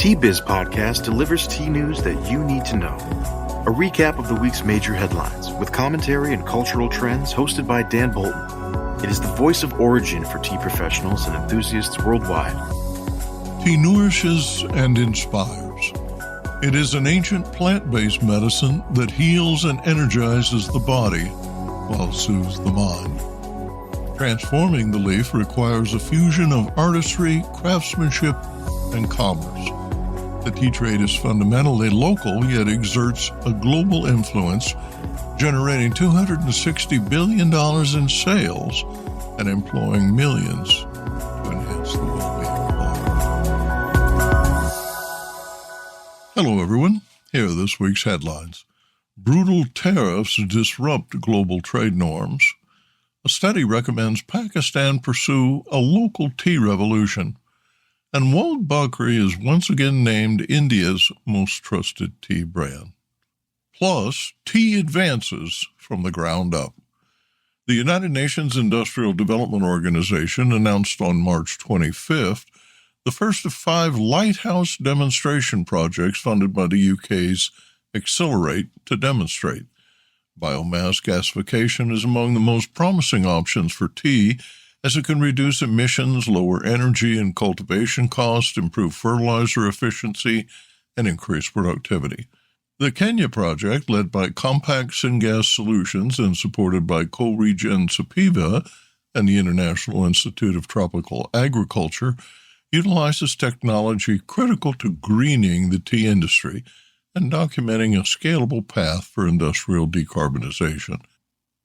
Tea Biz Podcast delivers tea news that you need to know. A recap of the week's major headlines with commentary and cultural trends hosted by Dan Bolton. It is the voice of origin for tea professionals and enthusiasts worldwide. Tea nourishes and inspires. It is an ancient plant-based medicine that heals and energizes the body while it soothes the mind. Transforming the leaf requires a fusion of artistry, craftsmanship, and commerce. The tea trade is fundamentally local, yet exerts a global influence, generating $260 billion in sales and employing millions to enhance the well-being of all. Hello, everyone. Here are this week's headlines. Brutal tariffs disrupt global trade norms. A study recommends Pakistan pursue a local tea revolution. And Wagh Bakri is once again named India's most trusted tea brand. Plus, tea advances from the ground up. The United Nations Industrial Development Organization announced on March 25th the first of 5 lighthouse demonstration projects funded by the UK's Accelerate to Demonstrate. Biomass gasification is among the most promising options for tea, as it can reduce emissions, lower energy and cultivation costs, improve fertilizer efficiency, and increase productivity. The Kenya project, led by Compact Syngas Solutions and supported by Co-REGEN-Supivaa and the International Institute of Tropical Agriculture, utilizes technology critical to greening the tea industry and documenting a scalable path for industrial decarbonization.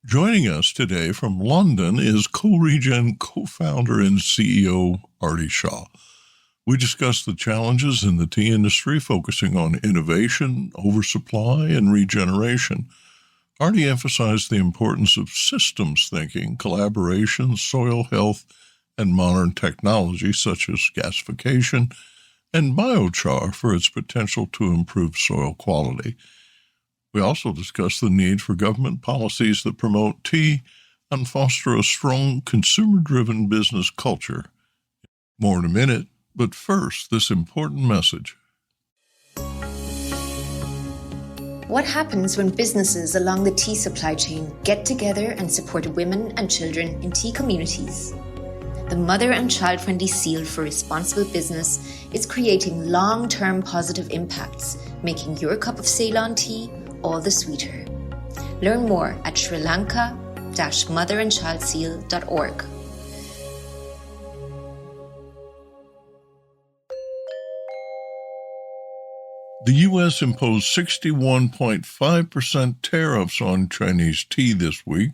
Joining us today from London is Co-REGEN co-founder and CEO Aarti Shah. We discuss the challenges in the tea industry, focusing on innovation, oversupply, and regeneration. Aarti emphasized the importance of systems thinking, collaboration, soil health, and modern technology such as gasification and biochar for its potential to improve soil quality. We also discuss the need for government policies that promote tea and foster a strong consumer-driven business culture. More in a minute, but first, this important message. What happens when businesses along the tea supply chain get together and support women and children in tea communities? The Mother and Child-Friendly Seal for Responsible Business is creating long-term positive impacts, making your cup of Ceylon tea all the sweeter. Learn more at srilanka-motherandchildseal.org. The U.S. imposed 61.5% tariffs on Chinese tea this week,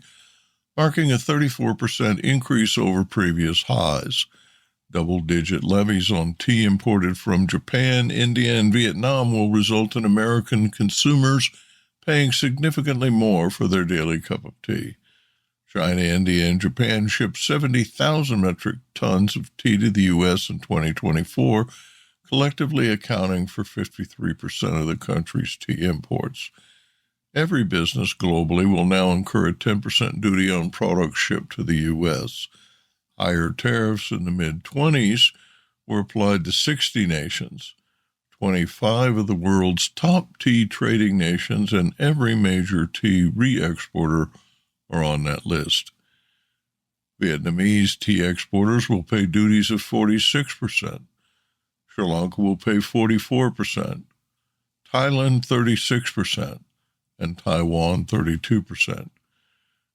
marking a 34% increase over previous highs. Double-digit levies on tea imported from Japan, India, and Vietnam will result in American consumers paying significantly more for their daily cup of tea. China, India, and Japan shipped 70,000 metric tons of tea to the U.S. in 2024, collectively accounting for 53% of the country's tea imports. Every business globally will now incur a 10% duty on products shipped to the U.S. Higher tariffs in the mid-20s were applied to 60 nations. 25 of the world's top tea trading nations and every major tea re-exporter are on that list. Vietnamese tea exporters will pay duties of 46%. Sri Lanka will pay 44%. Thailand 36%. And Taiwan 32%.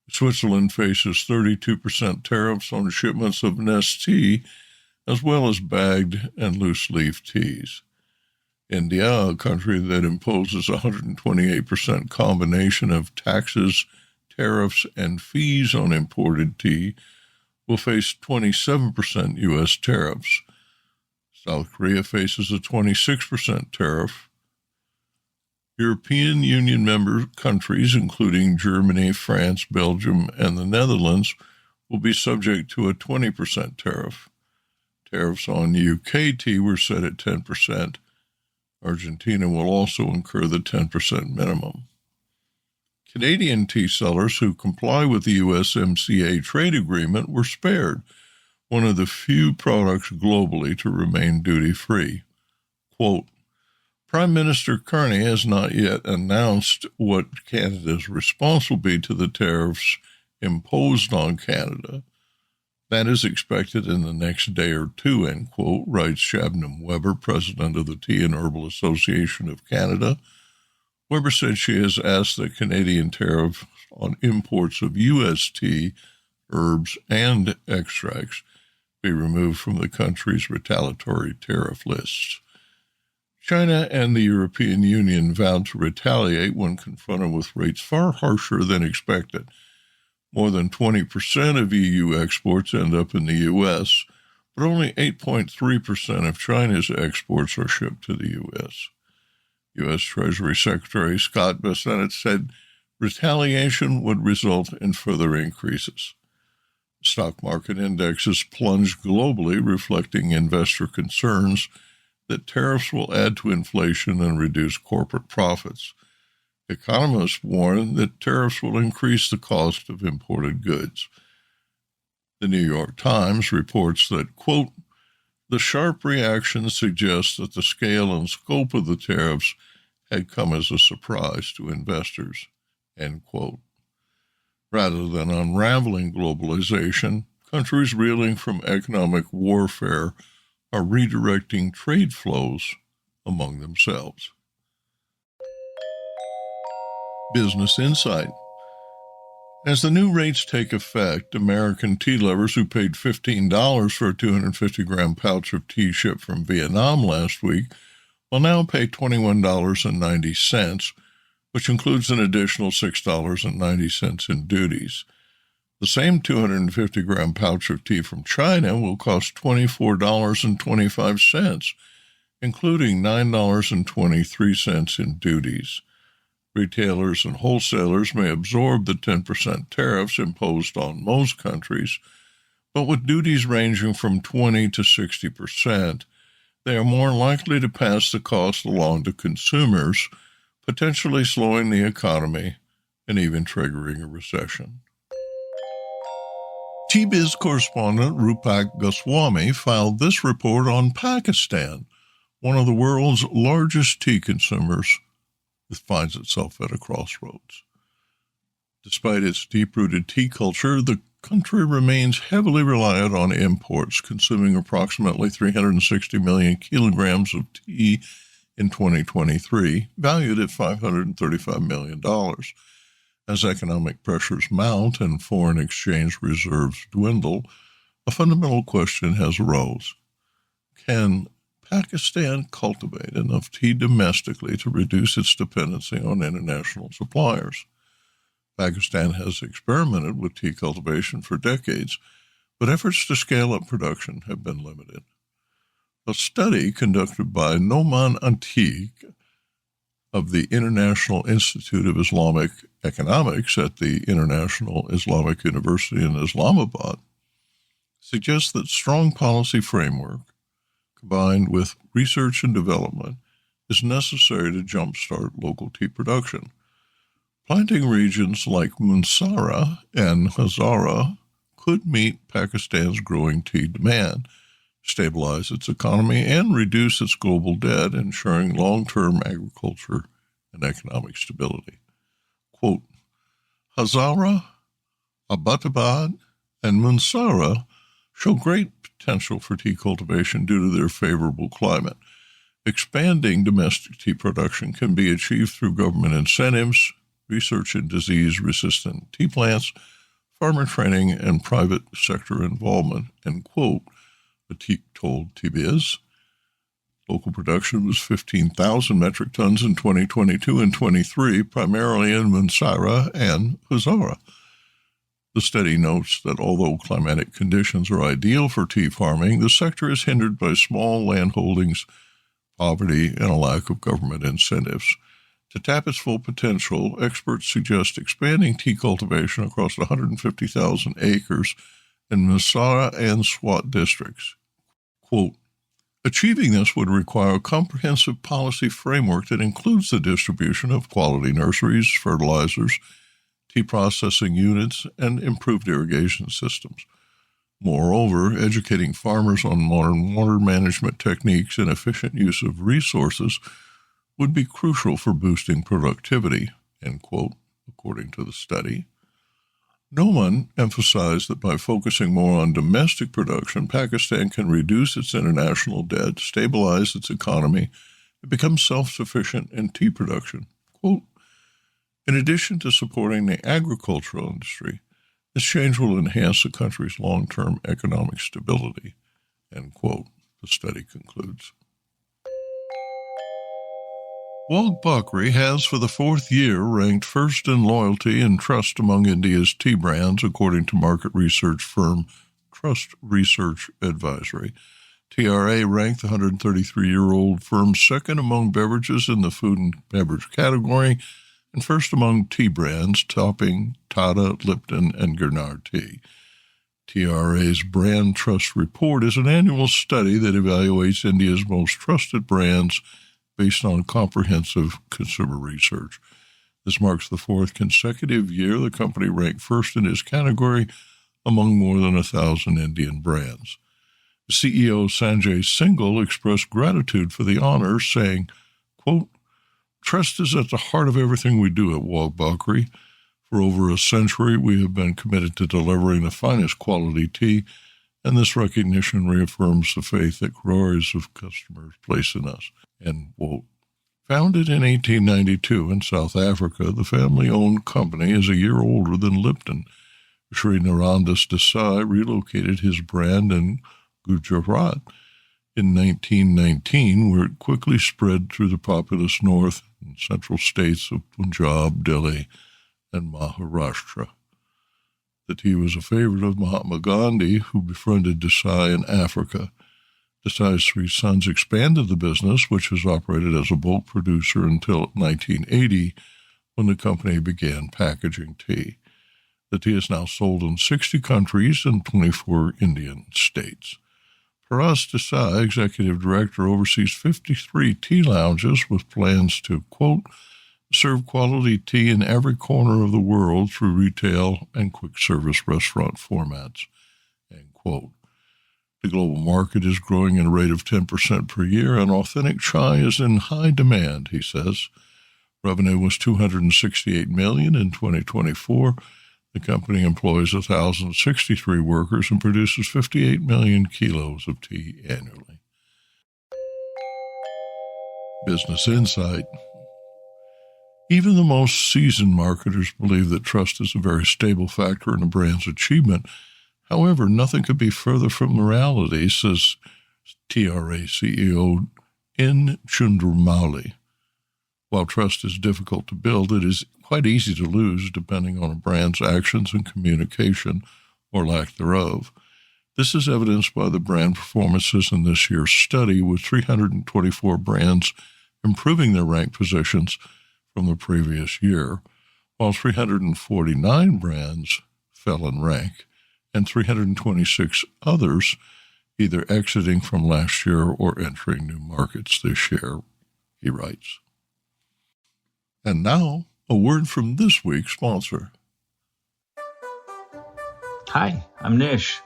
Switzerland faces 32% tariffs on shipments of Nestea, as well as bagged and loose-leaf teas. India, a country that imposes a 128% combination of taxes, tariffs, and fees on imported tea, will face 27% U.S. tariffs. South Korea faces a 26% tariff. European Union member countries, including Germany, France, Belgium, and the Netherlands, will be subject to a 20% tariff. Tariffs on UK tea were set at 10%. Argentina will also incur the 10% minimum. Canadian tea sellers who comply with the USMCA trade agreement were spared, one of the few products globally to remain duty-free. quote, Prime Minister Carney has not yet announced what Canada's response will be to the tariffs imposed on Canada. That is expected in the next day or two, end quote, writes Shabnam Weber, president of the Tea and Herbal Association of Canada. Weber said she has asked that Canadian tariffs on imports of U.S. tea, herbs, and extracts be removed from the country's retaliatory tariff lists. China and the European Union vowed to retaliate when confronted with rates far harsher than expected. More than 20% of EU exports end up in the U.S., but only 8.3% of China's exports are shipped to the U.S. U.S. Treasury Secretary Scott Bessent said retaliation would result in further increases. Stock market indexes plunged globally, reflecting investor concerns that tariffs will add to inflation and reduce corporate profits. Economists warn that tariffs will increase the cost of imported goods. The New York Times reports that, quote, the sharp reaction suggests that the scale and scope of the tariffs had come as a surprise to investors, end quote. Rather than unraveling globalization, countries reeling from economic warfare are redirecting trade flows among themselves. Business Insight. As the new rates take effect, American tea lovers who paid $15 for a 250-gram pouch of tea shipped from Vietnam last week will now pay $21.90, which includes an additional $6.90 in duties. The same 250-gram pouch of tea from China will cost $24.25, including $9.23 in duties. Retailers and wholesalers may absorb the 10% tariffs imposed on most countries, but with duties ranging from 20 to 60%, they are more likely to pass the cost along to consumers, potentially slowing the economy and even triggering a recession. TBiz correspondent Rupak Goswami filed this report on Pakistan, one of the world's largest tea consumers. It finds itself at a crossroads. Despite its deep-rooted tea culture, the country remains heavily reliant on imports, consuming approximately 360 million kilograms of tea in 2023, valued at $535 million. As economic pressures mount and foreign exchange reserves dwindle, a fundamental question has arose. Can Pakistan cultivate enough tea domestically to reduce its dependency on international suppliers? Pakistan has experimented with tea cultivation for decades, but efforts to scale up production have been limited. A study conducted by Noman Antique of the International Institute of Islamic Economics at the International Islamic University in Islamabad suggests that strong policy framework combined with research and development is necessary to jumpstart local tea production. Planting regions like Munsara and Hazara could meet Pakistan's growing tea demand, stabilize its economy, and reduce its global debt, ensuring long-term agriculture and economic stability. Quote, Hazara, Abbottabad, and Munsara show great potential for tea cultivation due to their favorable climate. Expanding domestic tea production can be achieved through government incentives, research in disease-resistant tea plants, farmer training, and private sector involvement, end quote, told TBiz. Local production was 15,000 metric tons in 2022 and 23, primarily in Munsara and Hazara. The study notes that although climatic conditions are ideal for tea farming, the sector is hindered by small land holdings, poverty, and a lack of government incentives. To tap its full potential, experts suggest expanding tea cultivation across 150,000 acres in Munsara and Swat districts. Quote, achieving this would require a comprehensive policy framework that includes the distribution of quality nurseries, fertilizers, tea processing units, and improved irrigation systems. Moreover, educating farmers on modern water management techniques and efficient use of resources would be crucial for boosting productivity, end quote, according to the study. Noman emphasized that by focusing more on domestic production, Pakistan can reduce its international debt, stabilize its economy, and become self-sufficient in tea production. Quote, in addition to supporting the agricultural industry, this change will enhance the country's long-term economic stability, end quote, the study concludes. Wagh Bakri has, for the fourth year, ranked first in loyalty and trust among India's tea brands, according to market research firm Trust Research Advisory. TRA ranked the 133-year-old firm second among beverages in the food and beverage category and first among tea brands, topping Tata, Lipton, and Gurnard tea. TRA's Brand Trust Report is an annual study that evaluates India's most trusted brands based on comprehensive consumer research. This marks the fourth consecutive year the company ranked first in its category among more than 1,000 Indian brands. CEO Sanjay Singhal expressed gratitude for the honor, saying, quote, trust is at the heart of everything we do at Wagh Bakri. For over a century, we have been committed to delivering the finest quality tea, and this recognition reaffirms the faith that crores of customers place in us. End quote. Founded in 1892 in South Africa, the family-owned company is a year older than Lipton. Sri Narandas Desai relocated his brand in Gujarat in 1919, where it quickly spread through the populous north and central states of Punjab, Delhi, and Maharashtra. The tea was a favorite of Mahatma Gandhi, who befriended Desai in Africa. Desai's three sons expanded the business, which has operated as a bulk producer until 1980, when the company began packaging tea. The tea is now sold in 60 countries and 24 Indian states. Paras Desai, executive director, oversees 53 tea lounges with plans to, quote, serve quality tea in every corner of the world through retail and quick-service restaurant formats, end quote. The global market is growing at a rate of 10% per year, and authentic chai is in high demand, he says. Revenue was $268 million in 2024. The company employs 1,063 workers and produces 58 million kilos of tea annually. Business Insight. Even the most seasoned marketers believe that trust is a very stable factor in a brand's achievement. However, nothing could be further from the reality, says TRA CEO N. Chundramouli. While trust is difficult to build, it is quite easy to lose depending on a brand's actions and communication or lack thereof. This is evidenced by the brand performances in this year's study, with 324 brands improving their rank positions from the previous year, while 349 brands fell in rank, and 326 others either exiting from last year or entering new markets this year, he writes. And now, a word from this week's sponsor. Hi, I'm Nish.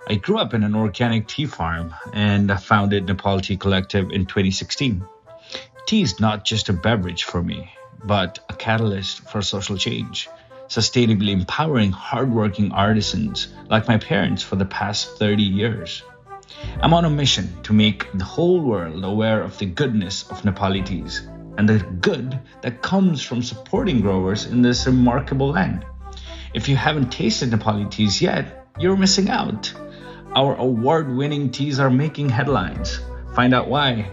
I grew up in an organic tea farm and founded Nepal Tea Collective in 2016. Tea is not just a beverage for me, but a catalyst for social change, sustainably empowering hardworking artisans like my parents for the past 30 years. I'm on a mission to make the whole world aware of the goodness of Nepali teas and the good that comes from supporting growers in this remarkable land. If you haven't tasted Nepali teas yet, you're missing out. Our award-winning teas are making headlines. Find out why.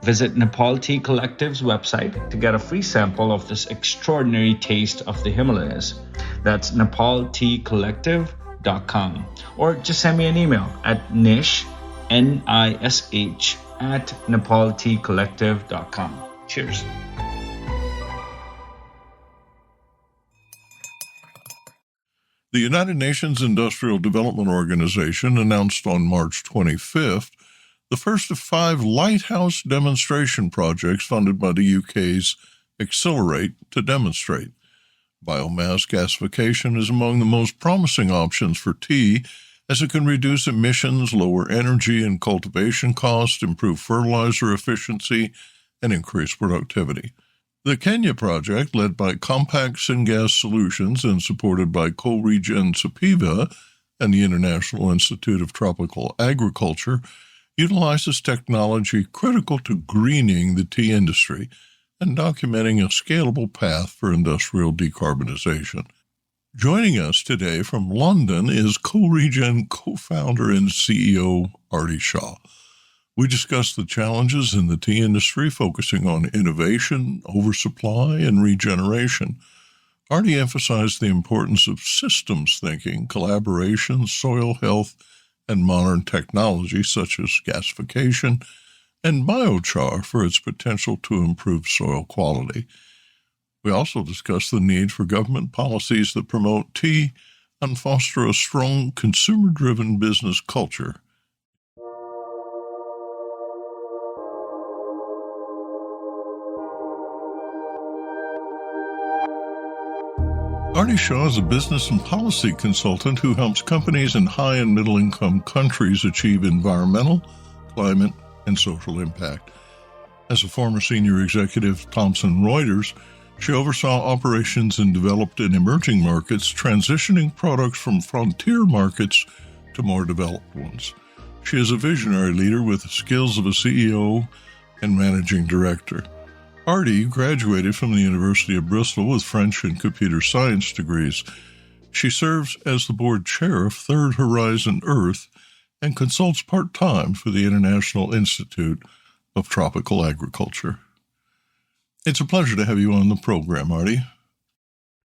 Visit Nepal Tea Collective's website to get a free sample of this extraordinary taste of the Himalayas. That's nepalteacollective.com. Or just send me an email at nish, N-I-S-H, at nepalteacollective.com. Cheers. The United Nations Industrial Development Organization announced on March 25th the first of 5 lighthouse demonstration projects funded by the UK's Accelerate to Demonstrate. Biomass gasification is among the most promising options for tea, as it can reduce emissions, lower energy and cultivation costs, improve fertilizer efficiency, and increase productivity. The Kenya project, led by Compact Syngas Solutions and supported by Co-REGEN-Supivaa and the International Institute of Tropical Agriculture, utilizes technology critical to greening the tea industry and documenting a scalable path for industrial decarbonization. Joining us today from London is Co-REGEN co-founder and CEO Aarti Shah. We discuss the challenges in the tea industry, focusing on innovation, oversupply, and regeneration. Aarti emphasized the importance of systems thinking, collaboration, soil health, and modern technology such as gasification and biochar for its potential to improve soil quality. We also discuss the need for government policies that promote tea and foster a strong consumer-driven business culture. Aarti Shah is a business and policy consultant who helps companies in high and middle-income countries achieve environmental, climate, and social impact. As a former senior executive at Thomson Reuters, she oversaw operations in developed and emerging markets, transitioning products from frontier markets to more developed ones. She is a visionary leader with the skills of a CEO and managing director. Aarti graduated from the University of Bristol with French and computer science degrees. She serves as the board chair of Third Horizon Earth and consults part-time for the International Institute of Tropical Agriculture. It's a pleasure to have you on the program, Aarti.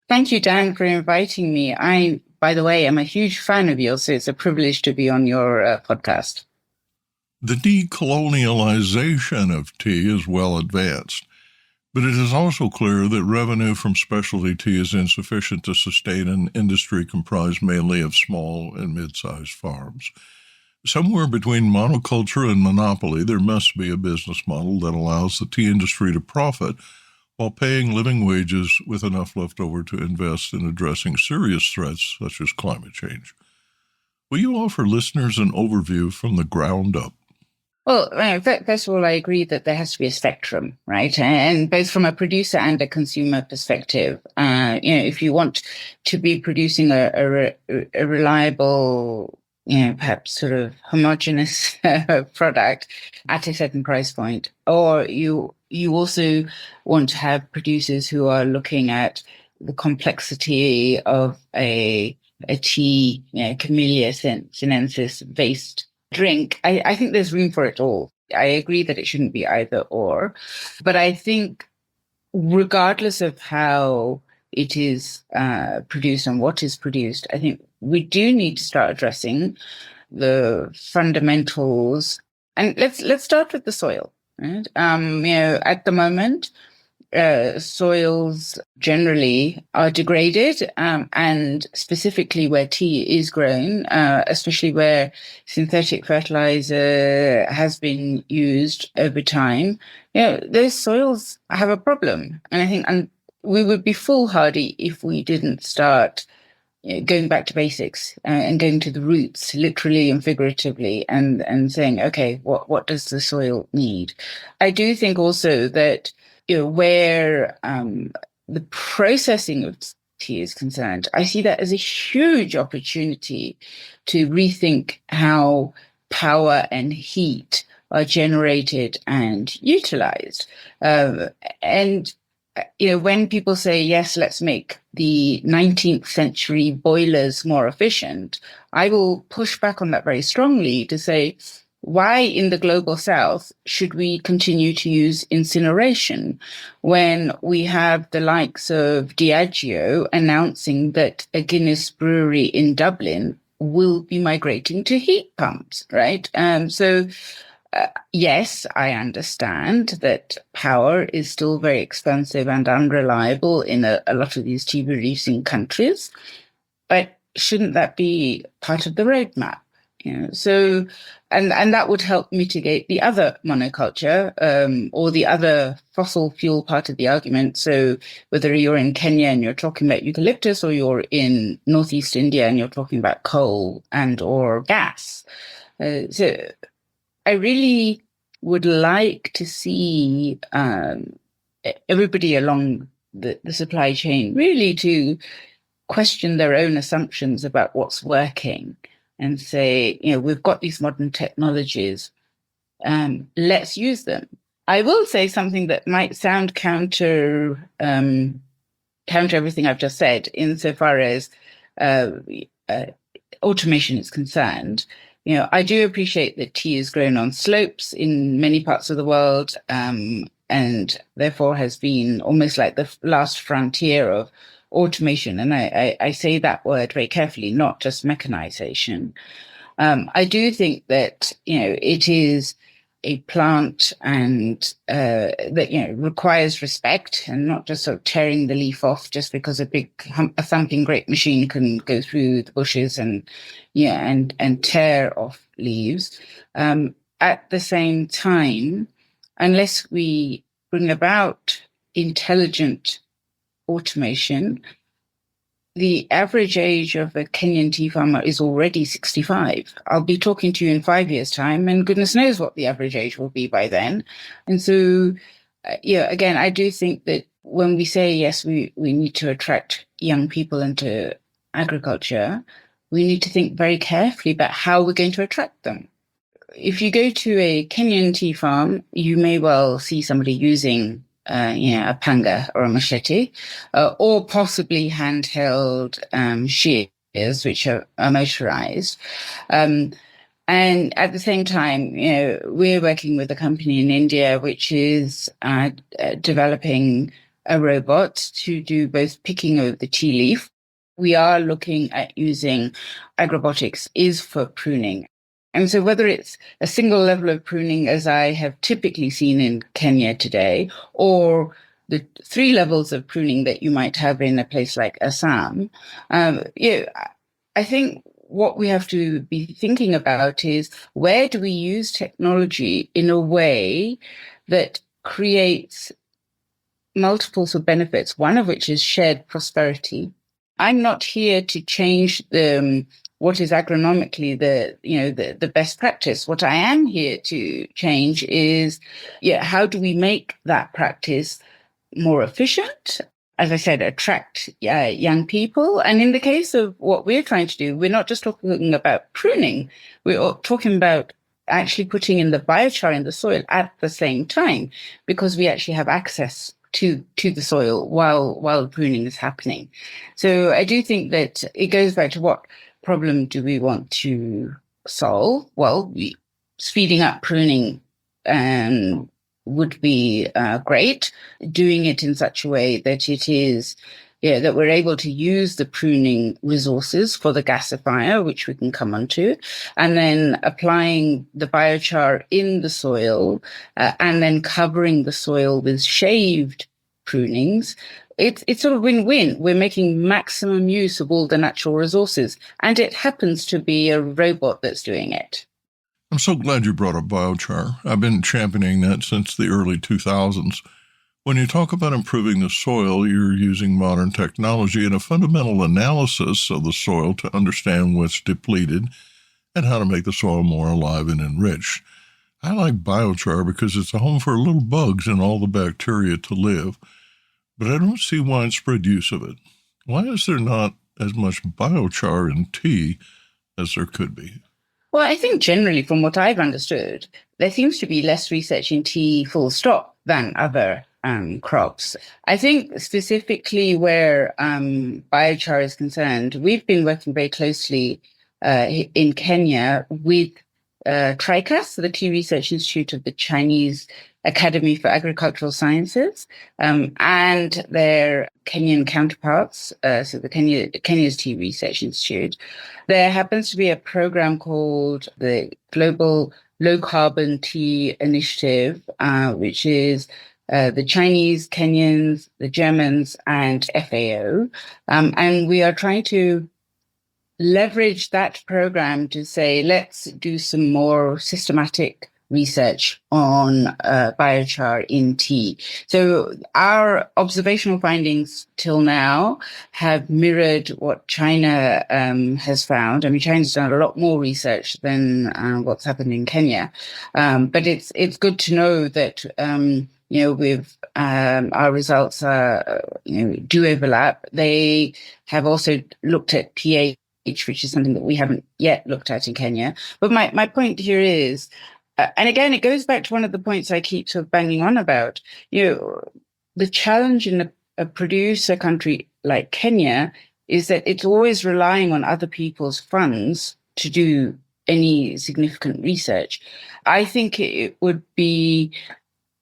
Thank you, Dan, for inviting me. I, by the way, am a huge fan of yours, so it's a privilege to be on your podcast. The decolonialization of tea is well advanced, but it is also clear that revenue from specialty tea is insufficient to sustain an industry comprised mainly of small and mid-sized farms. Somewhere between monoculture and monopoly, there must be a business model that allows the tea industry to profit while paying living wages with enough left over to invest in addressing serious threats such as climate change. Will you offer listeners an overview from the ground up? Well, first of all, I agree that there has to be a spectrum, right? And both from a producer and a consumer perspective, if you want to be producing a reliable, perhaps sort of homogeneous product at a certain price point, or you also want to have producers who are looking at the complexity of a tea, Camellia sinensis based drink. I think there's room for it all. I agree that it shouldn't be either or, but I think regardless of how it is produced and what is produced, I think we do need to start addressing the fundamentals. And let's start with the soil. Right? At the moment, soils generally are degraded, and specifically where tea is grown, especially where synthetic fertilizer has been used over time, those soils have a problem. And I think we would be foolhardy if we didn't start going back to basics and going to the roots, literally and figuratively, and saying, okay, what does the soil need? I do think also that where the processing of tea is concerned, I see that as a huge opportunity to rethink how power and heat are generated and utilized. And when people say, yes, let's make the 19th century boilers more efficient, I will push back on that very strongly to say, why in the global south should we continue to use incineration when we have the likes of Diageo announcing that a Guinness brewery in Dublin will be migrating to heat pumps, right? Yes, I understand that power is still very expensive and unreliable in a lot of these tea producing countries, but shouldn't that be part of the roadmap? So, and that would help mitigate the other monoculture, or the other fossil fuel part of the argument. So whether you're in Kenya and you're talking about eucalyptus, or you're in Northeast India and you're talking about coal and or gas. So I really would like to see everybody along the supply chain really to question their own assumptions about what's working and say, we've got these modern technologies, let's use them. I will say something that might sound counter everything I've just said, insofar as automation is concerned. I do appreciate that tea is grown on slopes in many parts of the world, and therefore has been almost like the last frontier of automation. And I say that word very carefully, not just mechanization. I do think that, it is a plant and that, requires respect, and not just sort of tearing the leaf off just because a thumping great machine can go through the bushes and tear off leaves. At the same time, unless we bring about intelligent automation, the average age of a Kenyan tea farmer is already 65. I'll be talking to you in 5 years' time, and goodness knows what the average age will be by then. And so, again, I do think that when we say, yes, we need to attract young people into agriculture, we need to think very carefully about how we're going to attract them. If you go to a Kenyan tea farm, you may well see somebody using a panga or a machete, or possibly handheld shears, which are motorized. And at the same time, we're working with a company in India which is developing a robot to do both picking of the tea leaf. We are looking at using agrobotics is for pruning. And so whether it's a single level of pruning, as I have typically seen in Kenya today, or the 3 levels of pruning that you might have in a place like Assam, I think what we have to be thinking about is, where do we use technology in a way that creates multiples of benefits, one of which is shared prosperity. I'm not here to change what is agronomically the best practice. What I am here to change is, how do we make that practice more efficient? As I said, attract young people. And in the case of what we're trying to do, we're not just talking about pruning. We're talking about actually putting in the biochar in the soil at the same time, because we actually have access to the soil while pruning is happening. So I do think that it goes back to, what problem do we want to solve? Well, speeding up pruning would be great. Doing it in such a way that it is, that we're able to use the pruning resources for the gasifier, which we can come onto, and then applying the biochar in the soil, and then covering the soil with shaved prunings. It's sort of win-win. We're making maximum use of all the natural resources, and it happens to be a robot that's doing it. I'm so glad you brought up biochar. I've been championing that since the early 2000s. When you talk about improving the soil, you're using modern technology and a fundamental analysis of the soil to understand what's depleted and how to make the soil more alive and enriched. I like biochar because it's a home for little bugs and all the bacteria to live, but I don't see widespread use of it. Why is there not as much biochar in tea as there could be? Well, I think generally, from what I've understood, there seems to be less research in tea full stop than other crops. I think specifically where biochar is concerned, we've been working very closely in Kenya with TRICAS, the Tea Research Institute of the Chinese Academy for Agricultural Sciences, and their Kenyan counterparts, so the Kenya's Tea Research Institute. There happens to be a program called the Global Low Carbon Tea Initiative, which is the Chinese, Kenyans, the Germans, and FAO. And we are trying to leveraged that program to say, let's do some more systematic research on biochar in tea. So our observational findings till now have mirrored what China has found. I mean, China's done a lot more research than what's happened in Kenya. But it's good to know that with our results do overlap. They have also looked at pH, which is something that we haven't yet looked at in Kenya. But my point here is, and again, it goes back to one of the points I keep sort of banging on about, the challenge in a producer country like Kenya is that it's always relying on other people's funds to do any significant research. I think it would be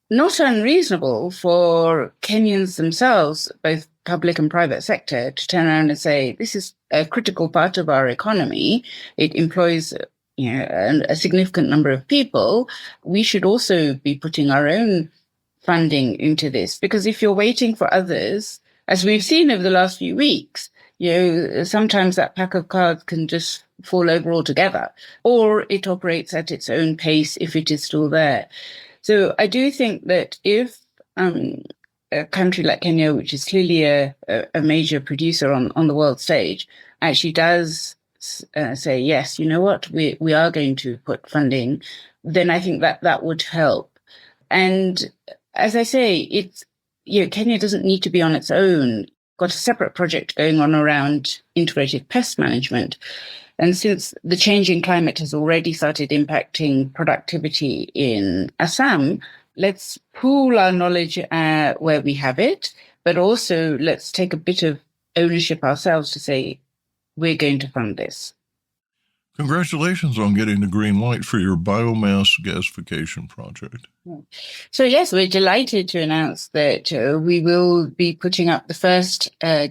not unreasonable for Kenyans themselves, both public and private sector, to turn around and say, this is a critical part of our economy. It employs a significant number of people. We should also be putting our own funding into this, because if you're waiting for others, as we've seen over the last few weeks, sometimes that pack of cards can just fall over altogether, or it operates at its own pace if it is still there. So I do think that if a country like Kenya, which is clearly a major producer on the world stage, actually does say, yes, you know what, we are going to put funding, then I think that would help. And as I say, Kenya doesn't need to be on its own. Got a separate project going on around integrated pest management. And since the changing climate has already started impacting productivity in Assam, let's pool our knowledge where we have it, but also let's take a bit of ownership ourselves to say, we're going to fund this. Congratulations on getting the green light for your biomass gasification project. So yes, we're delighted to announce that we will be putting up the first CSS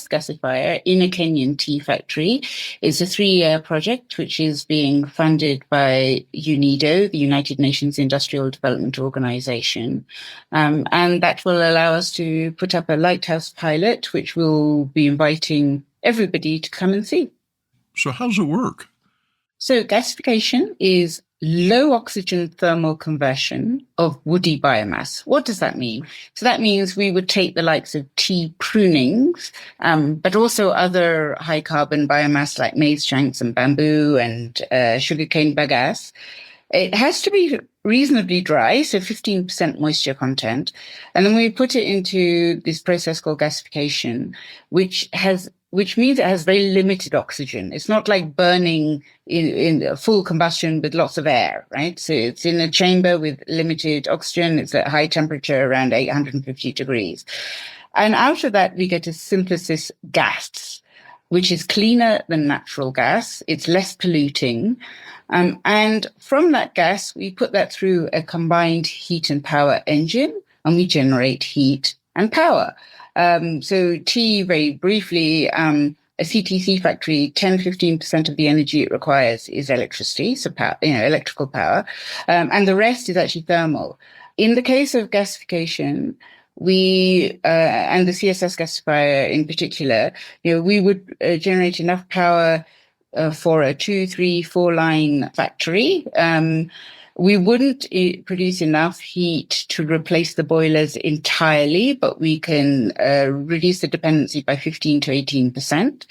gasifier in a Kenyan tea factory. It's a 3-year project which is being funded by UNIDO, the United Nations Industrial Development Organization. And that will allow us to put up a lighthouse pilot, which we'll be inviting everybody to come and see. So how does it work? So gasification is low oxygen thermal conversion of woody biomass. What does that mean? So that means we would take the likes of tea prunings, but also other high carbon biomass like maize shanks and bamboo and sugarcane bagasse. It has to be reasonably dry, so 15% moisture content. And then we put it into this process called gasification, which means it has very limited oxygen. It's not like burning in full combustion with lots of air, right? So it's in a chamber with limited oxygen. It's at high temperature, around 850 degrees. And out of that, we get a synthesis gas, which is cleaner than natural gas. It's less polluting. And from that gas, we put that through a combined heat and power engine, and we generate heat and power. So tea, very briefly, a CTC factory, 10-15% of the energy it requires is electricity, so power, electrical power, and the rest is actually thermal. In the case of gasification, we and the CSS gasifier in particular, we would generate enough power for a 2, 3, 4 line factory. We wouldn't produce enough heat to replace the boilers entirely, but we can reduce the dependency by 15 to 18%.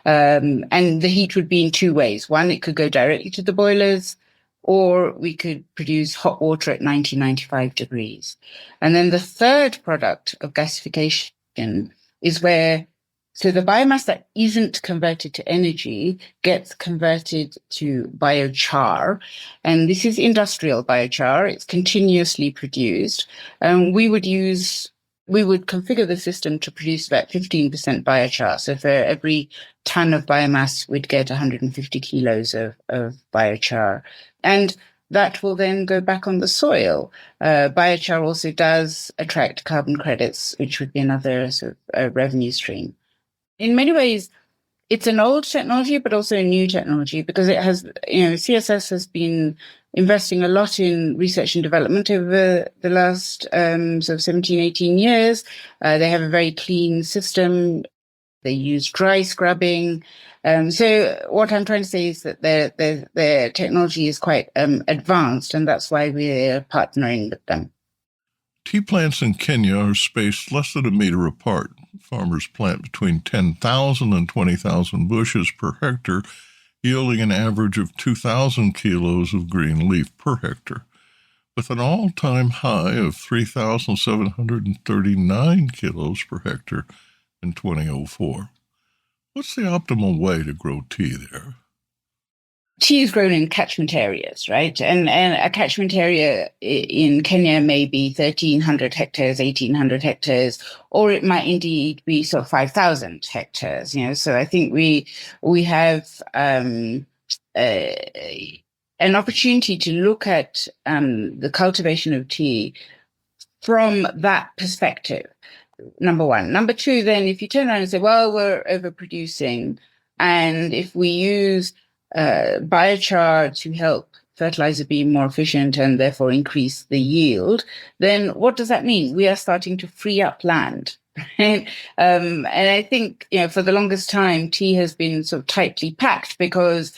And the heat would be in 2 ways. One, it could go directly to the boilers, or we could produce hot water at 90, 95 degrees. And then the third product of gasification is so the biomass that isn't converted to energy gets converted to biochar. And this is industrial biochar. It's continuously produced. We would configure the system to produce about 15% biochar. So for every ton of biomass, we'd get 150 kilos of biochar. And that will then go back on the soil. Biochar also does attract carbon credits, which would be another sort of revenue stream. In many ways, it's an old technology, but also a new technology, because it has, CSS has been investing a lot in research and development over the last sort of 17, 18 years. They have a very clean system. They use dry scrubbing. So what I'm trying to say is that their technology is quite advanced, and that's why we're partnering with them. Tea plants in Kenya are spaced less than a meter apart. Farmers plant between 10,000 and 20,000 bushes per hectare, yielding an average of 2,000 kilos of green leaf per hectare, with an all-time high of 3,739 kilos per hectare in 2004. What's the optimal way to grow tea there? Tea is grown in catchment areas, right? And a catchment area in Kenya may be 1,300 hectares, 1,800 hectares, or it might indeed be sort of 5,000 hectares. So I think we have an opportunity to look at the cultivation of tea from that perspective. Number one. Number two, then, if you turn around and say, well, we're overproducing, and if we use biochar to help fertilizer be more efficient and therefore increase the yield, then what does that mean? We are starting to free up land. Right? And I think, for the longest time, tea has been sort of tightly packed because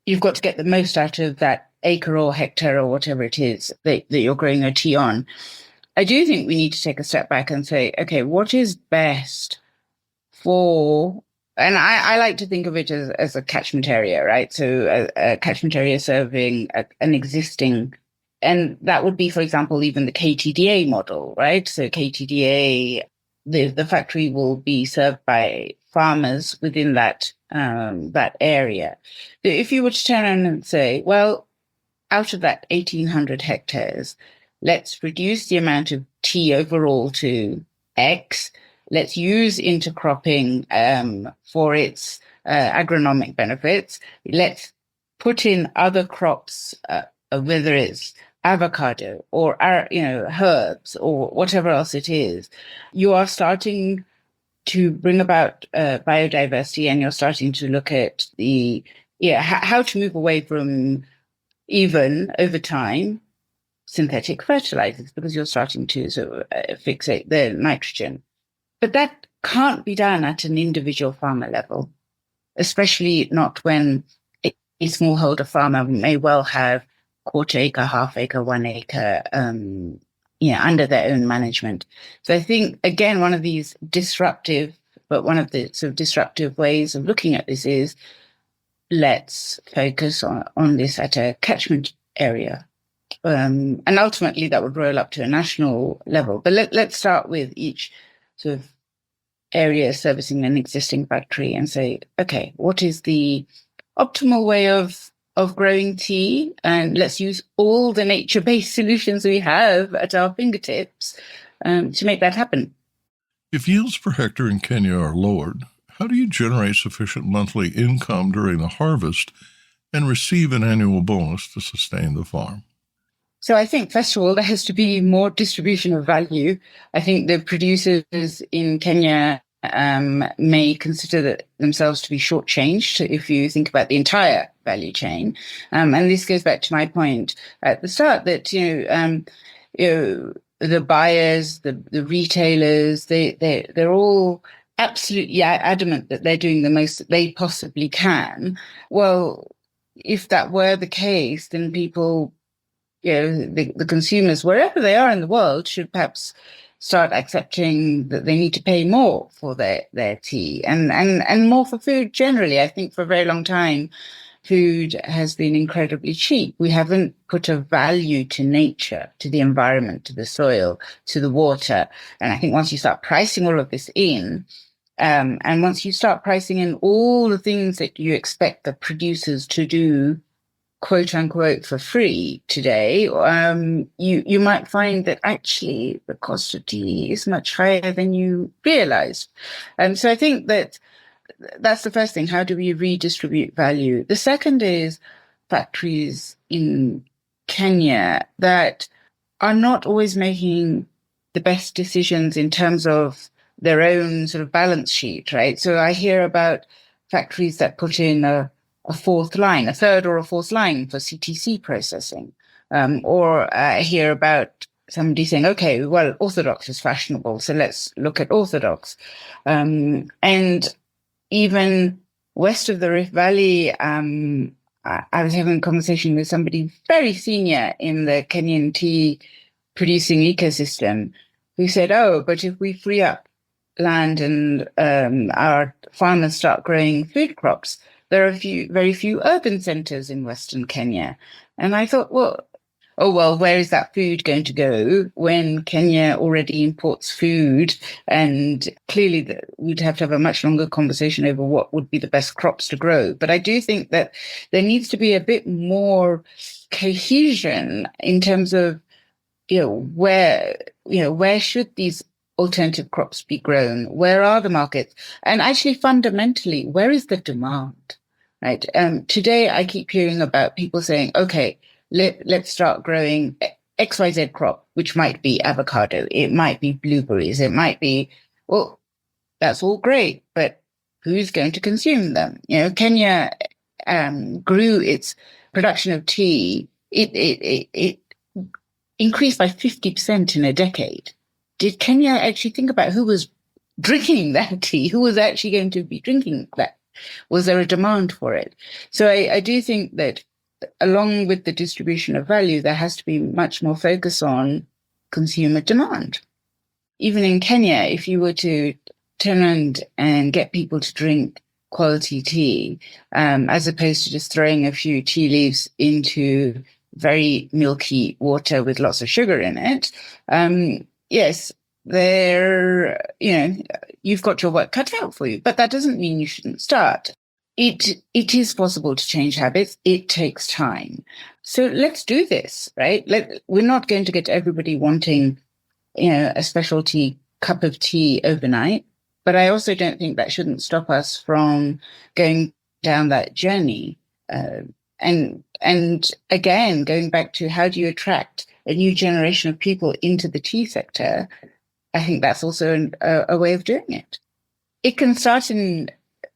you've got to get the most out of that acre or hectare or whatever it is that you're growing your tea on. I do think we need to take a step back and say, okay, what is best for, and I like to think of it as a catchment area, right? So a catchment area serving an existing, and that would be, for example, even the KTDA model, right? So KTDA, the factory will be served by farmers within that area. If you were to turn around and say, well, out of that 1,800 hectares, let's reduce the amount of tea overall to X. Let's use intercropping for its agronomic benefits. Let's put in other crops, whether it's avocado or herbs or whatever else it is. You are starting to bring about biodiversity, and you're starting to look at how to move away from, even over time, synthetic fertilizers, because you're starting to sort of fixate the nitrogen. But that can't be done at an individual farmer level, especially not when a smallholder farmer may well have quarter acre, half acre, 1 acre, under their own management. So I think, again, one of the disruptive ways of looking at this is, let's focus on this at a catchment area. And ultimately that would roll up to a national level. But let's start with each sort of area servicing an existing factory and say, okay, what is the optimal way of growing tea? And let's use all the nature-based solutions we have at our fingertips to make that happen. If yields per hectare in Kenya are lowered, how do you generate sufficient monthly income during the harvest and receive an annual bonus to sustain the farm? So I think, first of all, there has to be more distribution of value. I think the producers in Kenya may consider themselves to be shortchanged if you think about the entire value chain. And this goes back to my point at the start that, the buyers, the retailers, they're all absolutely adamant that they're doing the most that they possibly can. Well, if that were the case, then people, the consumers, wherever they are in the world, should perhaps start accepting that they need to pay more for their tea and more for food generally. I think for a very long time, food has been incredibly cheap. We haven't put a value to nature, to the environment, to the soil, to the water. And I think once you start pricing all of this in, and once you start pricing in all the things that you expect the producers to do, quote unquote, for free today, you might find that actually the cost of tea is much higher than you realized. So I think that's the first thing. How do we redistribute value? The second is factories in Kenya that are not always making the best decisions in terms of their own sort of balance sheet, right? So I hear about factories that put in a fourth line, a third or a fourth line for CTC processing. Or I hear about somebody saying, okay, well, orthodox is fashionable, so let's look at orthodox. And even west of the Rift Valley, I was having a conversation with somebody very senior in the Kenyan tea producing ecosystem who said, oh, but if we free up land and our farmers start growing food crops, there are very few urban centers in Western Kenya. And I thought, well, where is that food going to go when Kenya already imports food? And clearly we'd have to have a much longer conversation over what would be the best crops to grow. But I do think that there needs to be a bit more cohesion in terms of, where should these alternative crops be grown? Where are the markets? And actually, fundamentally, where is the demand? Right. Today, I keep hearing about people saying, okay, let's start growing XYZ crop, which might be avocado, it might be blueberries, it might be, well, that's all great, but who's going to consume them? Kenya grew its production of tea. It increased by 50% in a decade. Did Kenya actually think about who was drinking that tea? Who was actually going to be drinking that? Was there a demand for it? So I do think that along with the distribution of value, there has to be much more focus on consumer demand. Even in Kenya, if you were to turn around and get people to drink quality tea, as opposed to just throwing a few tea leaves into very milky water with lots of sugar in it, yes, you've got your work cut out for you, but that doesn't mean you shouldn't start. It is possible to change habits. It takes time. So let's do this, right? We're not going to get everybody wanting, a specialty cup of tea overnight, but I also don't think that shouldn't stop us from going down that journey. And again, going back to how do you attract a new generation of people into the tea sector, I think that's also a way of doing it. It can start in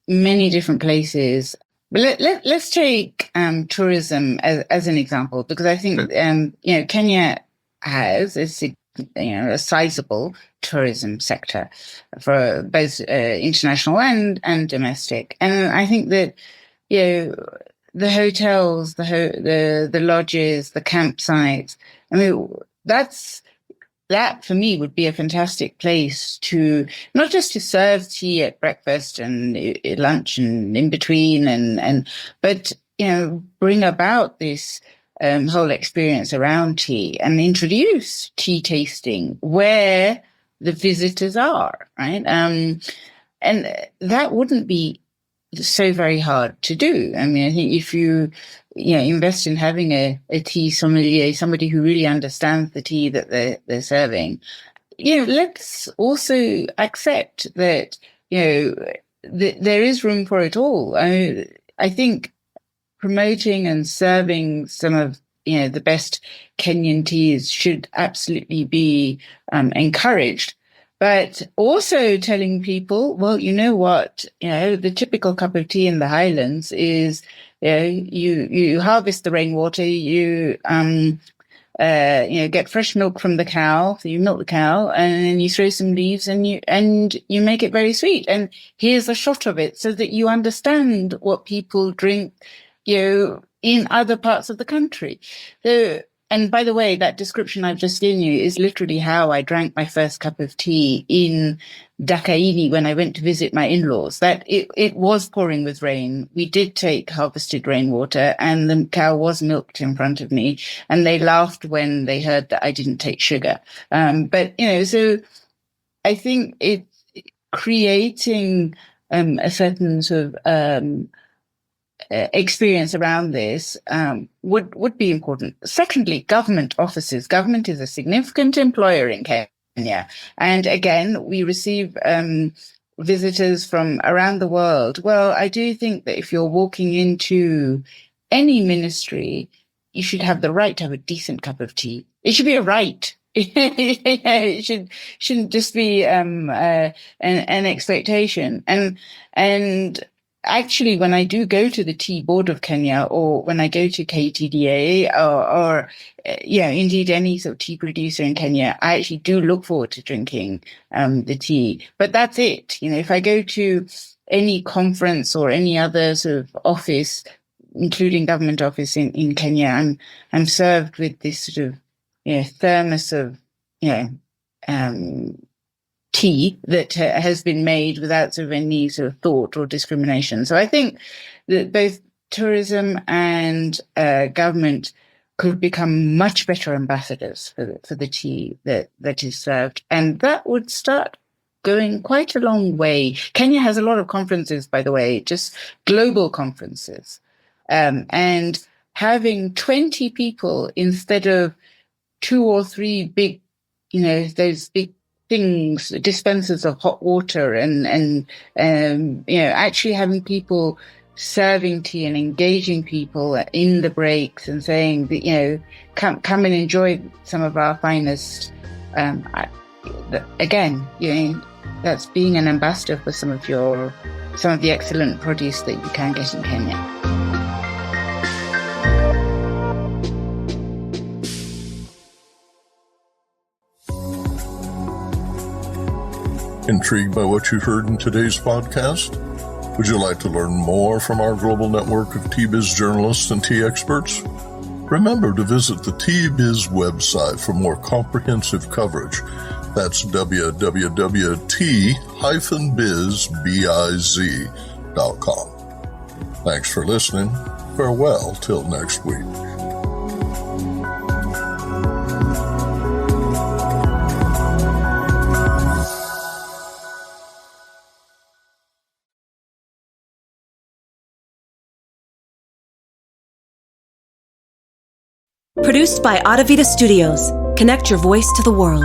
many different places. But let's take tourism as an example, because I think Kenya has a sizable tourism sector for both international and domestic, and I think that the hotels, the lodges, the campsites. I mean, that for me would be a fantastic place to not just to serve tea at breakfast and lunch and in between, but bring about this whole experience around tea and introduce tea tasting where the visitors are, right? And that wouldn't be so very hard to do. I mean, I think if you invest in having a tea sommelier, somebody who really understands the tea that they're serving, let's also accept that there is room for it all. I think promoting and serving some of the best Kenyan teas should absolutely be encouraged. But also telling people, well, you know what, the typical cup of tea in the Highlands is, you harvest the rainwater, you get fresh milk from the cow, so you milk the cow, and then you throw some leaves and you make it very sweet. And here's a shot of it so that you understand what people drink, in other parts of the country. So, and by the way, that description I've just given you is literally how I drank my first cup of tea in Dakaini when I went to visit my in-laws. That it was pouring with rain. We did take harvested rainwater and the cow was milked in front of me, and they laughed when they heard that I didn't take sugar. But so I think creating a certain sort of experience around this would be important. Secondly, government offices. Government is a significant employer in Kenya. And again, we receive visitors from around the world. Well, I do think that if you're walking into any ministry, you should have the right to have a decent cup of tea. It should be a right. It shouldn't just be an expectation. And actually, when I do go to the Tea Board of Kenya, or when I go to KTDA, or indeed any sort of tea producer in Kenya, I actually do look forward to drinking the tea. But that's it. If I go to any conference or any other sort of office, including government office in Kenya, I'm served with this sort of, thermos of, tea that has been made without sort of any sort of thought or discrimination. So I think that both tourism and government could become much better ambassadors for the tea that is served. And that would start going quite a long way. Kenya has a lot of conferences, by the way, just global conferences. And having 20 people instead of 2 or 3 big, those big things, dispensers of hot water and actually having people serving tea and engaging people in the breaks and saying that, come and enjoy some of our finest. Again, that's being an ambassador for some of the excellent produce that you can get in Kenya. Intrigued by what you heard in today's podcast? Would you like to learn more from our global network of Tea-Biz journalists and tea experts? Remember to visit the Tea-Biz website for more comprehensive coverage. That's www.t-biz.com. Thanks for listening. Farewell till next week. Produced by Adavita Studios. Connect your voice to the world.